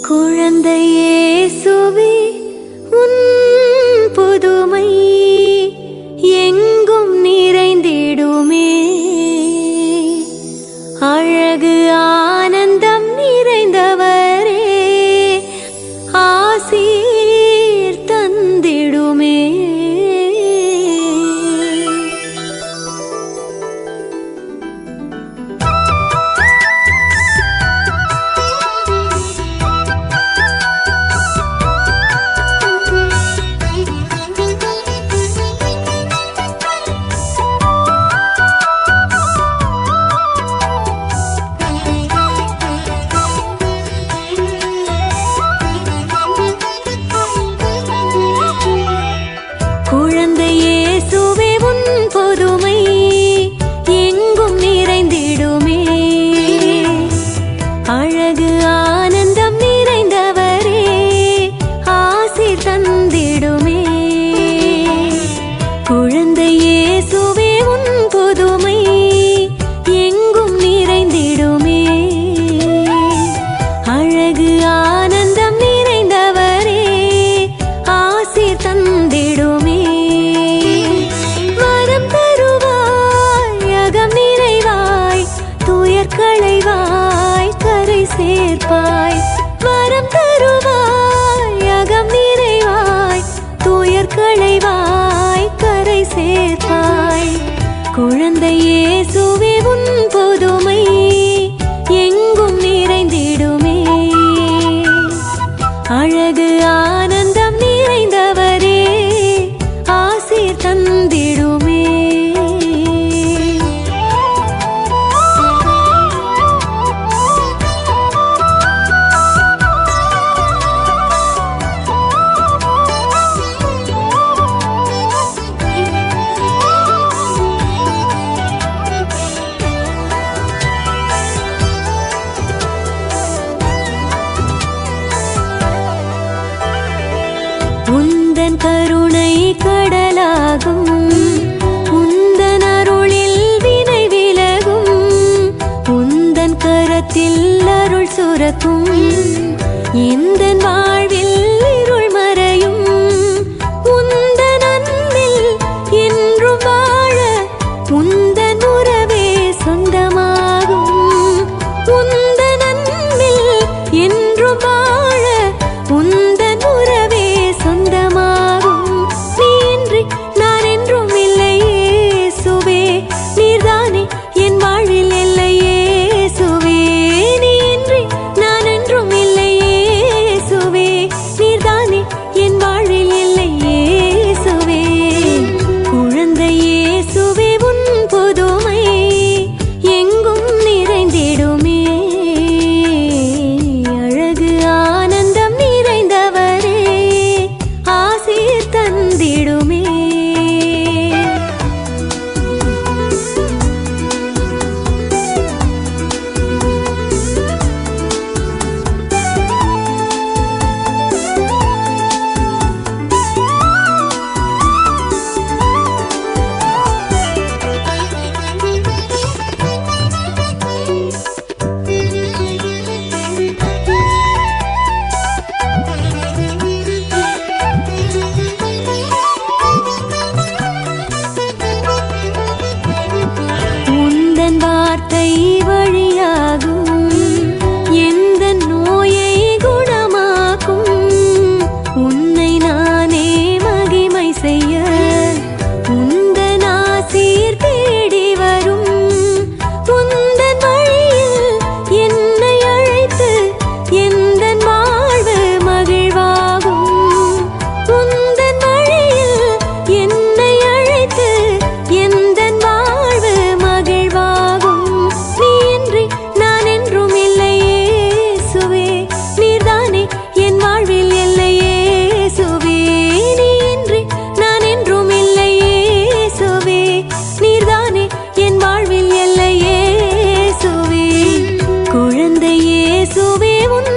குழந்தை இயேசுவே உன் புதுமை எங்கும் நிறைந்திடுமே. அழகு ஆனந்தம் நிறைந்தவரே ஆசீர் தந்திடுமே. குழந்தை இயேசுவே உன் புதுமை எங்கும் நிறைந்திடுமே. அழகு ஆனந்தம் நிறைந்தவரே ஆசீர் தந்திடுமே. குழந்தை இயேசுவே உன் புதுமை எங்கும் நிறைந்திடுமே. அழகு ஆனந்தம் நிறைந்தவரே ஆசீர் தந்திடுமே. களைவாய் கரை சேர்ப்பாய். வரம் தருவாய் அகம் நிறைவாய் துயர் களைவாய் கரை சேர்ப்பாய். குழந்தை இயேசுவே உன் புதுமை எங்கும் நிறைந்திடுமே. அழகு ஆனந்தம் நிறைந்தவரே ஆசீர் தந்திடுமே. உந்தன் கருணை கடலாகும். உந்தன் அருளில் வினை விலகும். உந்தன் கரத்தில் அருள் சுரக்கும். இந்தன் வாழ்வில் இருள் மறையும். உந்தன் அன்பில் என்றும் வாழ உந்தன் உறவே சொந்தமாகும். உந்தன் அன்பில் என்றும் வாழ உந்தன் உறவே சொந்தமாகும். நீன்றி நான் என்றும் இல்லையே சுவே. நீர்தானே என் வாழ்வில் இல்லையே சுவே. நீன்றி நான் என்றும் இல்லையே சுவே. நீர்தானே என் வாழ்வில் இல்லையே சுவே. குழந்தை இயேசுவே உன் புதுமை எங்கும் நிறைந்திடுமே. அழகு ஆனந்தம் நிறைந்தவரே ஆசீர் தந்திடுமே. உந்தன் வார்த்தை வழியாகும். எந்த நோயை குணமாக்கும். உன்னை நானே மகிமை செய்ய உந்தன் ஆசீர் தேடி வரும். உந்தன் வழியில் என்னை அழைத்து எந்தன் வாழ்வு மகிழ்வாகும். உந்தன் வழியில் என்னை அழைத்து எந்தன் வாழ்வு மகிழ்வாகும். நீன்றி நான் என்றும் இல்லையே சுவே. நீர்தானே என் வாழ்வில் இல்லையே சுவே. நீன்றி நான் என்றும் இல்லையே சுவே. நீர்தானே என் வாழ்வில் இல்லையே சுவே. குழந்தை இயேசுவே உன்